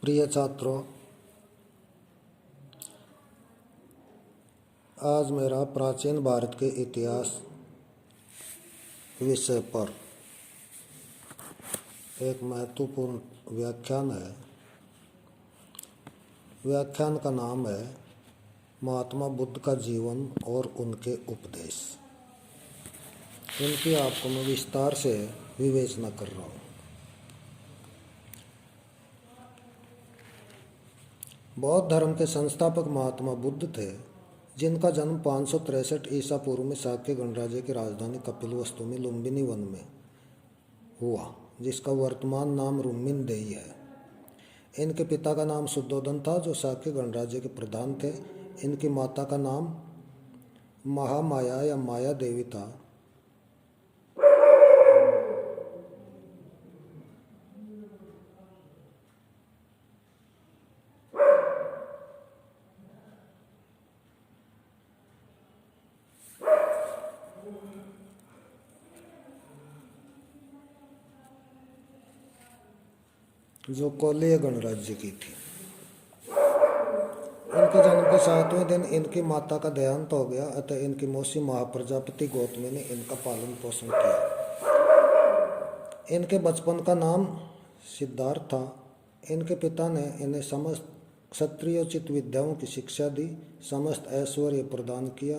प्रिय छात्रों, आज मेरा प्राचीन भारत के इतिहास विषय पर एक महत्वपूर्ण व्याख्यान है। व्याख्यान का नाम है महात्मा बुद्ध का जीवन और उनके उपदेश। इनकी आपको मैं विस्तार से विवेचना कर रहा हूँ। बौद्ध धर्म के संस्थापक महात्मा बुद्ध थे, जिनका जन्म 563 ईसा पूर्व में शाक्य गणराज्य की राजधानी कपिलवस्तु में लुम्बिनी वन में हुआ, जिसका वर्तमान नाम रुम्मिनदेही है। इनके पिता का नाम शुद्धोधन था, जो शाक्य गणराज्य के प्रधान थे। इनकी माता का नाम महामाया या माया देवी था। जो कोलीय गणराज्य की थी। इनके जन्म के 7वें दिन इनकी माता का देहांत हो गया, अतः इनकी मौसी महाप्रजापति गौतमी ने इनका पालन पोषण किया। इनके बचपन का नाम सिद्धार्थ था। इनके पिता ने इन्हें समस्त क्षत्रियोचित विद्याओं की शिक्षा दी, समस्त ऐश्वर्य प्रदान किया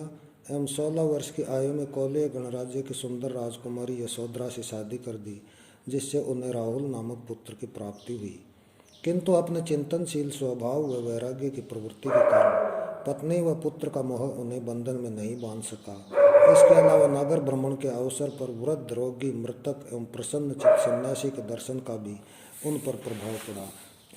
एवं 16 वर्ष की आयु में कोलीय गणराज्य की सुंदर राजकुमारी यशोधरा से शादी कर दी, जिससे उन्हें राहुल नामक पुत्र की प्राप्ति हुई। किंतु अपने चिंतनशील स्वभाव व वैराग्य की प्रवृत्ति के कारण पत्नी व पुत्र का मोह उन्हें बंधन में नहीं बांध सका। इसके अलावा नगर भ्रमण के अवसर पर वृद्ध, रोगी, मृतक एवं प्रसन्नचित्त सन्यासी के दर्शन का भी उन पर प्रभाव पड़ा।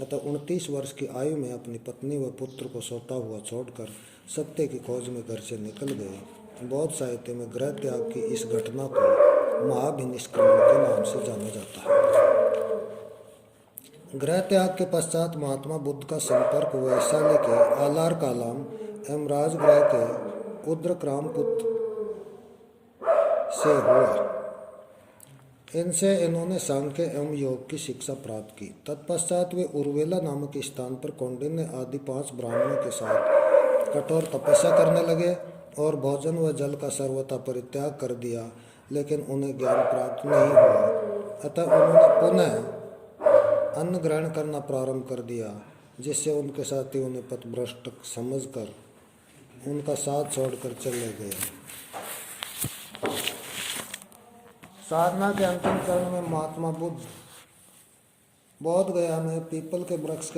अतः 29 वर्ष की आयु में अपनी पत्नी व पुत्र को सोता हुआ छोड़कर सत्य की खोज में घर से निकल गए। बौद्ध साहित्य में गृह त्याग की इस घटना को महाभिनिष्क्रमण के नाम से जाना जाता है। गृह त्याग के पश्चात महात्मा बुद्ध का संपर्क वैशाली के आलार कालाम एवं राजगृह के उद्रक्रामपुत से हुआ। इनसे इन्होंने सांख्य एवं योग की शिक्षा प्राप्त की। तत्पश्चात वे उर्वेला नामक स्थान पर कौंडिन्य आदि 5 ब्राह्मणों के साथ कठोर तपस्या करने लगे और भोजन व जल का सर्वथा परित्याग कर दिया, लेकिन उन्हें ज्ञान प्राप्त नहीं हुआ। अतः उन्होंने पुनः अन्न ग्रहण करना प्रारंभ कर दिया, जिससे उनके साथी उन्हें पथभ्रष्ट समझकर उनका साथ छोड़कर चले गए। साधना के अंतिम चरण में महात्मा बुद्ध बोध गया में पीपल के वृक्ष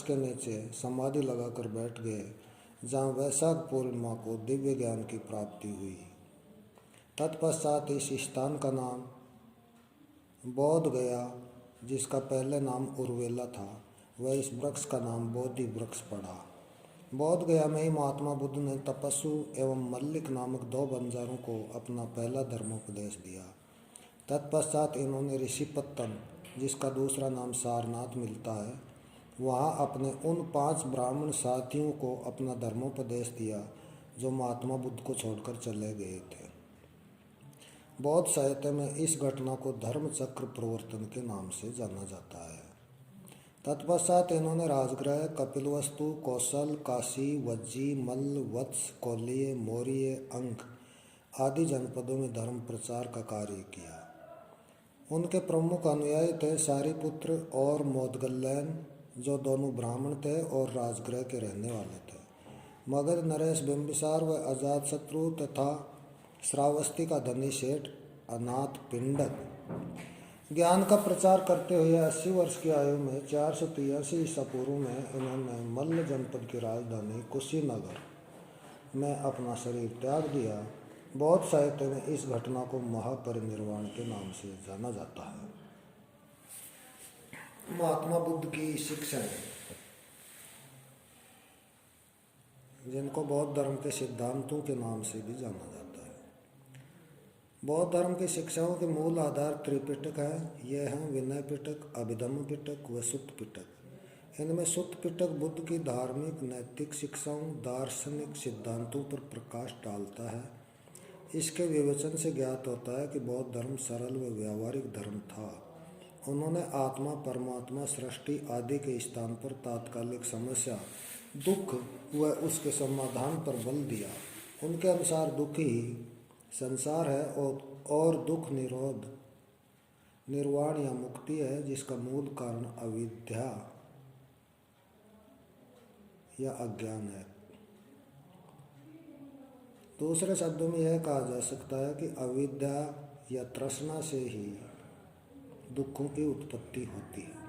के नीचे समाधि लगाकर बैठ गए, जहाँ वैशाख पूर्णिमा को दिव्य ज्ञान की प्राप्ति हुई। तत्पश्चात इस स्थान का नाम बोध गया, जिसका पहले नाम उर्वेला था, वह इस वृक्ष का नाम बोधि वृक्ष पड़ा। बोध गया में ही महात्मा बुद्ध ने तपस्सु एवं मल्लिक नामक 2 बंजारों को अपना पहला धर्मोपदेश दिया। तत्पश्चात इन्होंने ऋषिपत्तन, जिसका दूसरा नाम सारनाथ मिलता है, वहाँ अपने उन 5 ब्राह्मण साथियों को अपना धर्मोपदेश दिया, जो महात्मा बुद्ध को छोड़कर चले गए थे। बौद्ध साहित्य में इस घटना को धर्म चक्र प्रवर्तन के नाम से जाना जाता है। तत्पश्चात इन्होंने राजगृह, कपिलवस्तु, कौशल, काशी, वज्जी, मल्ल, वत्स, कोलीय, मौर्य, अंक आदि जनपदों में धर्म प्रचार का कार्य किया। उनके प्रमुख अनुयायी थे सारिपुत्र और मोदगल्लैन, जो दोनों ब्राह्मण थे और राजगृह के रहने वाले थे। मगध नरेश बिंबिसार व अजातशत्रु तथा श्रावस्ती का धनी सेठ अनाथ पिंडक ज्ञान का प्रचार करते हुए 80 वर्ष की आयु में 483 ईसा पूर्व में इन्होंने मल्ल जनपद की राजधानी कुशीनगर में अपना शरीर त्याग दिया। बौद्ध साहित्य में इस घटना को महापरिनिर्वाण के नाम से जाना जाता है। महात्मा बुद्ध की शिक्षाएं, जिनको बौद्ध धर्म के सिद्धांतों के नाम से भी जाना जाता है। बौद्ध धर्म की शिक्षाओं के मूल आधार त्रिपिटक है। यह हैं विनय पिटक, अभिधम्म पिटक व सुत्त पिटक। इनमें सुत्त पिटक बुद्ध की धार्मिक, नैतिक शिक्षाओं, दार्शनिक सिद्धांतों पर प्रकाश डालता है। इसके विवेचन से ज्ञात होता है कि बौद्ध धर्म सरल व व्यावहारिक धर्म था उन्होंने आत्मा, परमात्मा, सृष्टि आदि के स्थान पर तात्कालिक समस्या दुख व उसके समाधान पर बल दिया। उनके अनुसार दुख ही संसार है और दुख निरोध, निर्वाण या मुक्ति है, जिसका मूल कारण अविद्या या अज्ञान है। दूसरे शब्दों में यह कहा जा सकता है कि अविद्या या तृष्णा से ही दुखों की उत्पत्ति होती है।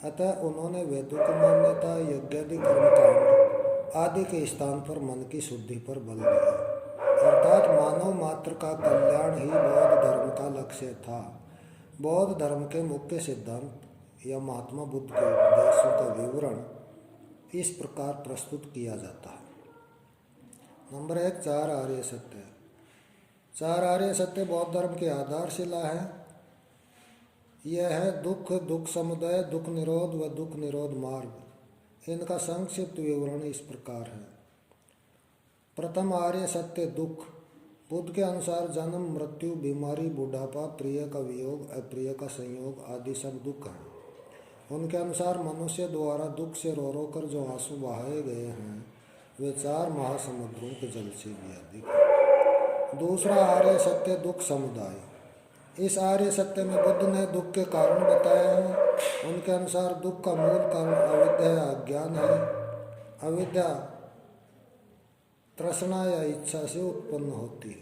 अतः उन्होंने वेदों की मान्यता, यज्ञादि कर्मकांड आदि के स्थान पर मन की शुद्धि पर बल दिया। अर्थात मानव मात्र का कल्याण ही बौद्ध धर्म का लक्ष्य था। बौद्ध धर्म के मुख्य सिद्धांत या महात्मा बुद्ध के उपदेशों का विवरण इस प्रकार प्रस्तुत किया जाता है। नंबर 1, 4 आर्य सत्य। 4 आर्य सत्य बौद्ध धर्म की आधारशिला है। यह है दुख, दुख समुदय, दुख निरोध व दुख निरोध मार्ग। इनका संक्षिप्त विवरण इस प्रकार है। प्रथम आर्य सत्य दुख। बुद्ध के अनुसार जन्म, मृत्यु, बीमारी, बुढ़ापा, प्रिय का वियोग, अप्रिय का संयोग आदि सब दुख हैं। उनके अनुसार मनुष्य द्वारा दुख से रो रो कर जो आंसू बहाए गए हैं वे 4 महासमुद्रों के जल से भी अधिक है। दूसरा आर्य सत्य दुख समुदाय। इस आर्य सत्य में बुद्ध ने दुख के कारण बताए हैं। उनके अनुसार दुख का मूल कारण अविद्या या अज्ञान है। अविद्या तृष्णा या इच्छा से उत्पन्न होती है।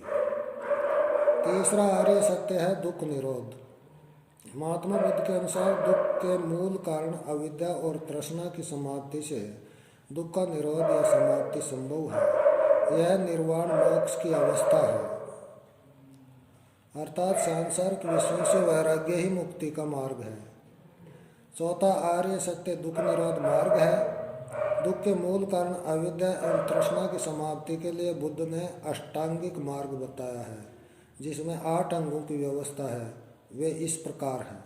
तीसरा आर्य सत्य है दुख निरोध। महात्मा बुद्ध के अनुसार दुख के मूल कारण अविद्या और तृष्णा की समाप्ति से दुख का निरोध या समाप्ति संभव है। यह निर्वाण मोक्ष की अवस्था है, अर्थात सांसारिक विषयों से वैराग्य ही मुक्ति का मार्ग है। चौथा आर्य सत्य दुख निरोध मार्ग है। दुख के मूल कारण अविद्या एवं तृष्णा की समाप्ति के लिए बुद्ध ने अष्टांगिक मार्ग बताया है, जिसमें 8 अंगों की व्यवस्था है। वे इस प्रकार हैं।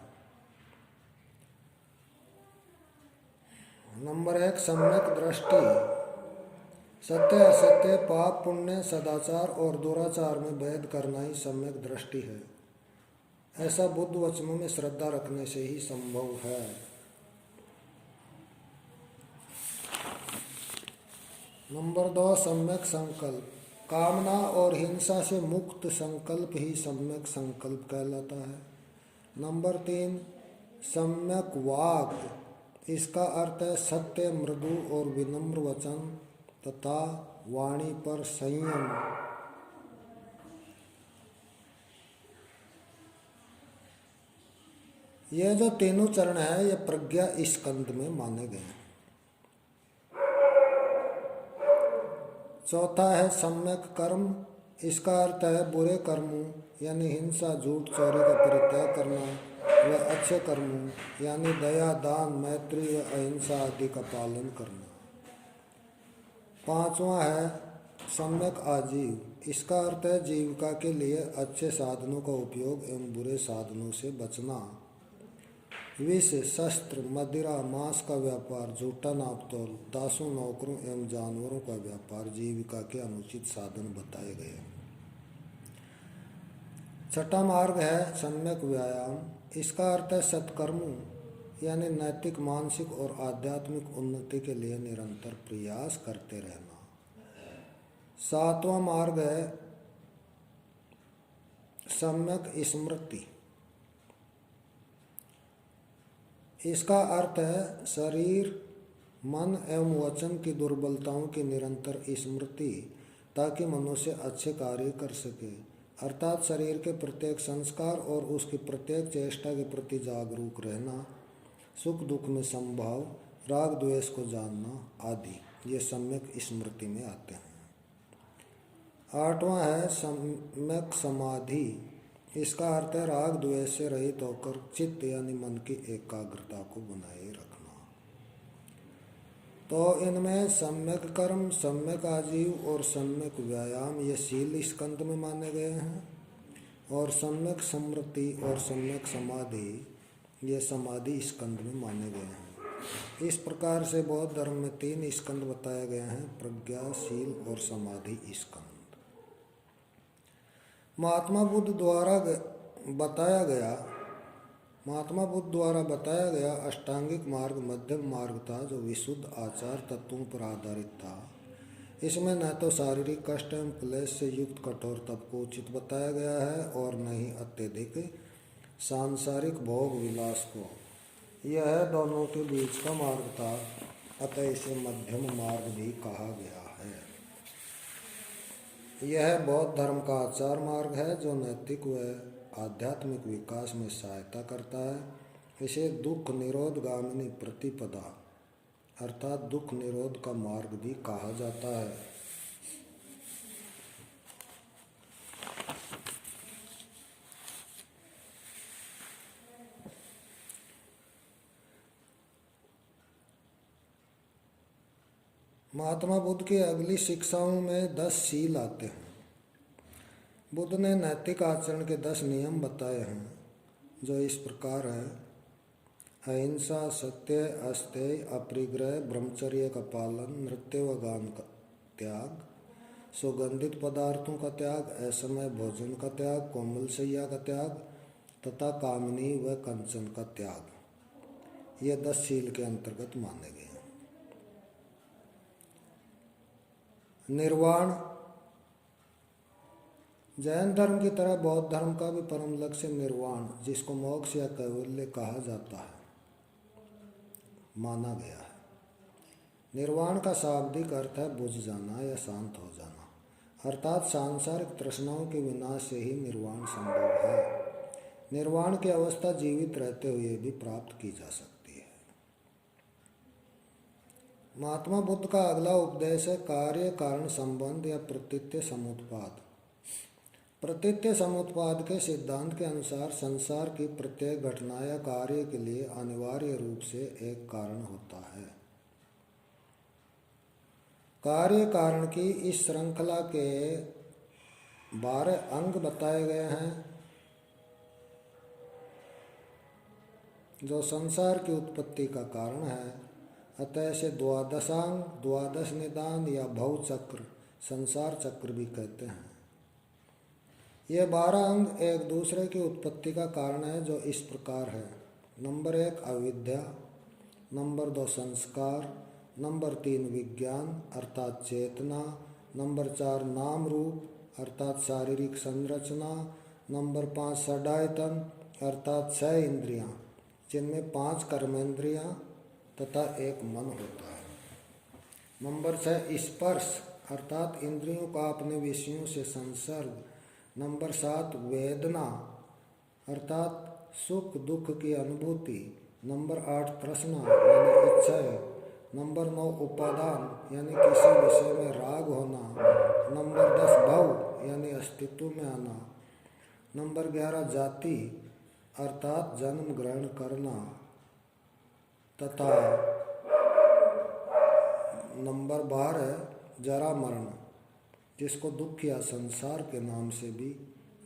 नंबर 1, सम्यक दृष्टि। सत्य असत्य, पाप पुण्य, सदाचार और दुराचार में भेद करना ही सम्यक दृष्टि है। ऐसा बुद्ध वचनों में श्रद्धा रखने से ही संभव है। नंबर 2, सम्यक संकल्प। कामना और हिंसा से मुक्त संकल्प ही सम्यक संकल्प कहलाता है। नंबर 3, सम्यक वाक्। इसका अर्थ है सत्य, मृदु और विनम्र वचन तथा वाणी पर संयम। ये जो तीनों चरण है ये प्रज्ञा स्कंद में माने गए हैं। चौथा है सम्यक कर्म। इसका अर्थ है बुरे कर्मों यानी हिंसा, झूठ, चोरी का परित्याग करना व अच्छे कर्मों यानी दया, दान, मैत्री व अहिंसा आदि का पालन करना। पांचवा है सम्यक आजीव। इसका अर्थ है जीविका के लिए अच्छे साधनों का उपयोग एवं बुरे साधनों से बचना। विष, शस्त्र, मदिरा, मांस का व्यापार, झूठा नापतोल, दासों, नौकरों एवं जानवरों का व्यापार जीविका के अनुचित साधन बताए गए। छठा मार्ग है सम्यक व्यायाम। इसका अर्थ है सत्कर्मों यानी नैतिक, मानसिक और आध्यात्मिक उन्नति के लिए निरंतर प्रयास करते रहना। सातवां मार्ग है सम्यक स्मृति। इसका अर्थ है शरीर, मन एवं वचन की दुर्बलताओं की निरंतर स्मृति ताकि मनुष्य अच्छे कार्य कर सके, अर्थात शरीर के प्रत्येक संस्कार और उसकी प्रत्येक चेष्टा के प्रति जागरूक रहना, सुख दुख में समभाव, राग द्वेष को जानना आदि ये सम्यक स्मृति में आते हैं। आठवां है सम्यक समाधि। इसका अर्थ है राग द्वेष से रहित होकर चित्त यानी मन की एकाग्रता को बनाए रखना। तो इनमें सम्यक कर्म, सम्यक आजीव और सम्यक व्यायाम ये शील स्कंद में माने गए हैं, और सम्यक स्मृति और सम्यक समाधि ये समाधि स्कंद में माने गए हैं। इस प्रकार से बौद्ध धर्म में 3 स्कंद बताए गए हैं: प्रज्ञा, शील और समाधि स्कंद। महात्मा बुद्ध द्वारा बताया गया महात्मा बुद्ध द्वारा बताया गया अष्टांगिक मार्ग मध्यम मार्ग था जो विशुद्ध आचार तत्वों पर आधारित था। इसमें न तो शारीरिक कष्ट एवं क्लेश से युक्त कठोर तप को उचित बताया गया है और न ही अत्यधिक सांसारिक भोग विलास को। यह दोनों के बीच का मार्ग था, अतः इसे मध्यम मार्ग भी कहा गया है। यह बौद्ध धर्म का आचार मार्ग है जो नैतिक व आध्यात्मिक विकास में सहायता करता है। इसे दुख निरोध गामिनी प्रतिपदा अर्थात दुख निरोध का मार्ग भी कहा जाता है। महात्मा बुद्ध की अगली शिक्षाओं में 10 शील आते हैं। बुद्ध ने नैतिक आचरण के 10 नियम बताए हैं जो इस प्रकार है: अहिंसा, सत्य, अस्तेय, अपरिग्रह, ब्रह्मचर्य का पालन, नृत्य व गान का त्याग, सुगंधित पदार्थों का त्याग, असमय भोजन का त्याग, कोमल शैया का त्याग तथा कामनी व कंचन का त्याग। ये 10 शील के अंतर्गत माने गए। निर्वाण। जैन धर्म की तरह बौद्ध धर्म का भी परम लक्ष्य निर्वाण, जिसको मोक्ष या कैवल्य कहा जाता है, माना गया है। निर्वाण का शाब्दिक अर्थ है बुझ जाना या शांत हो जाना, अर्थात सांसारिक तृष्णाओं के विनाश से ही निर्वाण संभव है। निर्वाण की अवस्था जीवित रहते हुए भी प्राप्त की जा सकती है। महात्मा बुद्ध का अगला उपदेश है कार्य कारण संबंध या प्रतीत्य समुत्पाद। प्रतीत्य समुत्पाद के सिद्धांत के अनुसार संसार की प्रत्येक घटना या कार्य के लिए अनिवार्य रूप से एक कारण होता है। कार्य कारण की इस श्रृंखला के 12 अंग बताए गए हैं जो संसार की उत्पत्ति का कारण है। अतः इसे द्वादशांग, द्वादश निदान या भवचक्र, संसार चक्र भी कहते हैं। ये 12 अंग एक दूसरे की उत्पत्ति का कारण है जो इस प्रकार है: नंबर 1 अविद्या, नंबर 2 संस्कार, नंबर 3 विज्ञान अर्थात चेतना, नंबर 4 नाम रूप अर्थात शारीरिक संरचना, नंबर 5 षडायतन अर्थात 6 इंद्रियां जिनमें 5 कर्मेंद्रियां तथा 1 मन होता है, नंबर 6 स्पर्श अर्थात इंद्रियों का अपने विषयों से संसर्ग, नंबर 7 वेदना अर्थात सुख दुख की अनुभूति, नंबर 8 तृष्णा यानी इच्छाएं, नंबर 9 उपादान यानी किसी विषय में राग होना, नंबर 10 भव यानी अस्तित्व में आना, नंबर 11 जाति अर्थात जन्म ग्रहण करना तथा नंबर 12 जरा मरण जिसको दुख या संसार के नाम से भी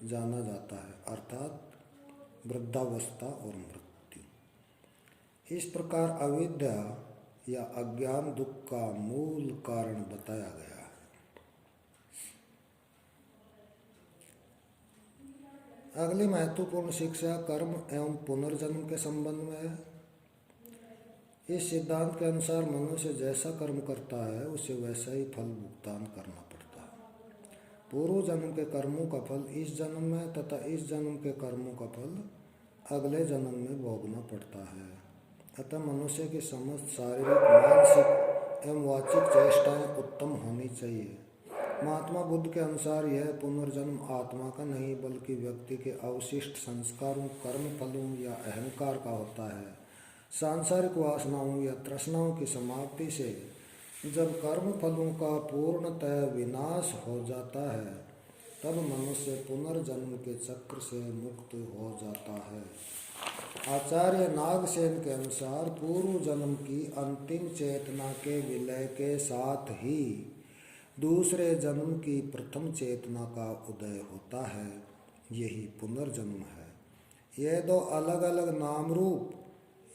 जाना जाता है अर्थात वृद्धावस्था और मृत्यु। इस प्रकार अविद्या या अज्ञान दुख का मूल कारण बताया गया है। अगली महत्वपूर्ण शिक्षा कर्म एवं पुनर्जन्म के संबंध में है। इस सिद्धांत के अनुसार मनुष्य जैसा कर्म करता है उसे वैसा ही फल भुगतान करना पड़ता है। पूर्व जन्म के कर्मों का फल इस जन्म में तथा इस जन्म के कर्मों का फल अगले जन्म में भोगना पड़ता है। अतः मनुष्य की समस्त शारीरिक, मानसिक एवं वाचिक चेष्टाएं उत्तम होनी चाहिए। महात्मा बुद्ध के अनुसार यह पुनर्जन्म आत्मा का नहीं बल्कि व्यक्ति के अवशिष्ट संस्कारों, कर्म फलों या अहंकार का होता है। सांसारिक वासनाओं या तृष्णाओं की समाप्ति से जब कर्म फलों का पूर्णतः विनाश हो जाता है तब मनुष्य पुनर्जन्म के चक्र से मुक्त हो जाता है। आचार्य नागसेन के अनुसार पूर्व जन्म की अंतिम चेतना के विलय के साथ ही दूसरे जन्म की प्रथम चेतना का उदय होता है, यही पुनर्जन्म है। ये 2 अलग अलग नाम रूप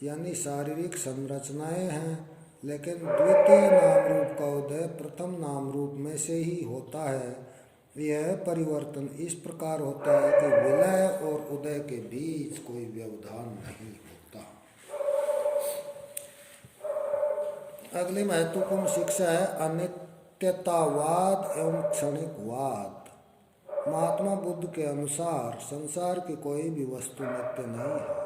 यानी शारीरिक संरचनाएं हैं, लेकिन द्वितीय नाम रूप का उदय प्रथम नाम रूप में से ही होता है यह परिवर्तन इस प्रकार होता है कि विलय और उदय के बीच कोई व्यवधान नहीं होता। अगली महत्वपूर्ण शिक्षा है अनित्यतावाद एवं क्षणिकवाद। महात्मा बुद्ध के अनुसार संसार की कोई भी वस्तु नित्य नहीं है।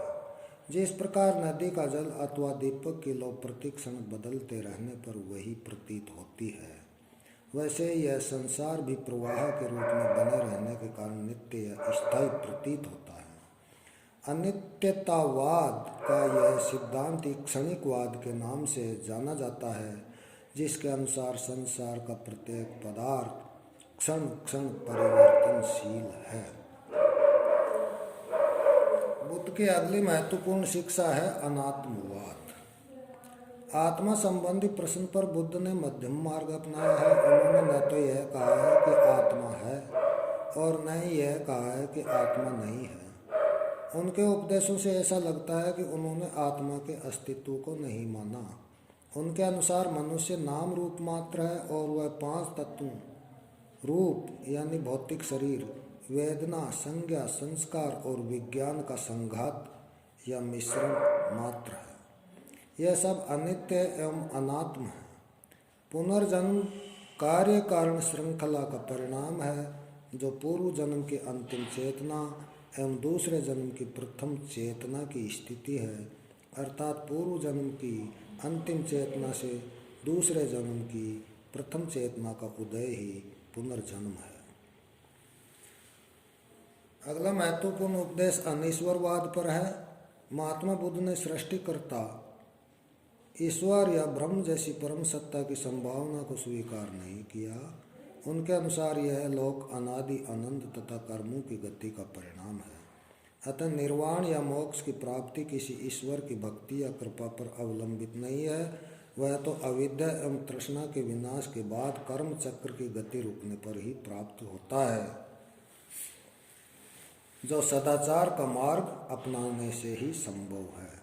जिस प्रकार नदी का जल अथवा दीपक की लौ प्रतिक्षण बदलते रहने पर वही प्रतीत होती है, वैसे यह संसार भी प्रवाह के रूप में बने रहने के कारण नित्य या स्थायी प्रतीत होता है। अनित्यतावाद का यह सिद्धांत क्षणिकवाद के नाम से जाना जाता है, जिसके अनुसार संसार का प्रत्येक पदार्थ क्षण क्षण परिवर्तनशील है। बुद्ध की अगली महत्वपूर्ण शिक्षा है अनात्मवाद। आत्मा संबंधी प्रश्न पर बुद्ध ने मध्यम मार्ग अपनाया है। उन्होंने न तो यह कहा है कि आत्मा है और न ही यह कहा है कि आत्मा नहीं है। उनके उपदेशों से ऐसा लगता है कि उन्होंने आत्मा के अस्तित्व को नहीं माना। उनके अनुसार मनुष्य नाम रूप मात्र है और वह 5 तत्वों रूप यानी भौतिक शरीर, वेदना, संज्ञा, संस्कार और विज्ञान का संघात या मिश्रण मात्र है। यह सब अनित्य एवं अनात्म है। पुनर्जन्म कार्य कारण श्रृंखला का परिणाम है, जो पूर्व जन्म की अंतिम चेतना एवं दूसरे जन्म की प्रथम चेतना की स्थिति है, अर्थात पूर्व जन्म की अंतिम चेतना से दूसरे जन्म की प्रथम चेतना का उदय ही पुनर्जन्म है। अगला महत्वपूर्ण उपदेश अनीश्वरवाद पर है। महात्मा बुद्ध ने सृष्टिकर्ता, ईश्वर या ब्रह्म जैसी परम सत्ता की संभावना को स्वीकार नहीं किया। उनके अनुसार यह लोक अनादि अनंत तथा कर्मों की गति का परिणाम है। अतः निर्वाण या मोक्ष की प्राप्ति किसी ईश्वर की भक्ति या कृपा पर अवलंबित नहीं है। वह तो अविद्या एवं तृष्णा के विनाश के बाद कर्म चक्र की गति रुकने पर ही प्राप्त होता है, जो सदाचार का मार्ग अपनाने से ही संभव है।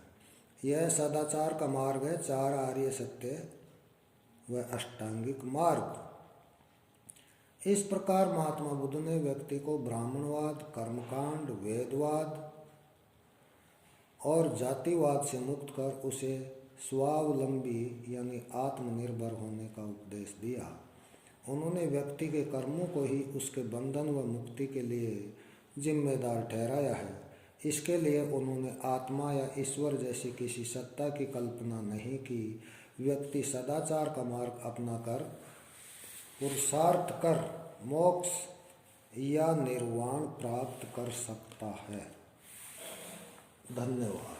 यह सदाचार का मार्ग है 4 आर्य सत्य व अष्टांगिक मार्ग। इस प्रकार महात्मा बुद्ध ने व्यक्ति को ब्राह्मणवाद, कर्मकांड, वेदवाद और जातिवाद से मुक्त कर उसे स्वावलंबी यानी आत्मनिर्भर होने का उपदेश दिया। उन्होंने व्यक्ति के कर्मों को ही उसके बंधन व मुक्ति के लिए जिम्मेदार ठहराया है। इसके लिए उन्होंने आत्मा या ईश्वर जैसी किसी सत्ता की कल्पना नहीं की। व्यक्ति सदाचार का मार्ग अपनाकर पुरुषार्थ कर मोक्ष या निर्वाण प्राप्त कर सकता है। धन्यवाद।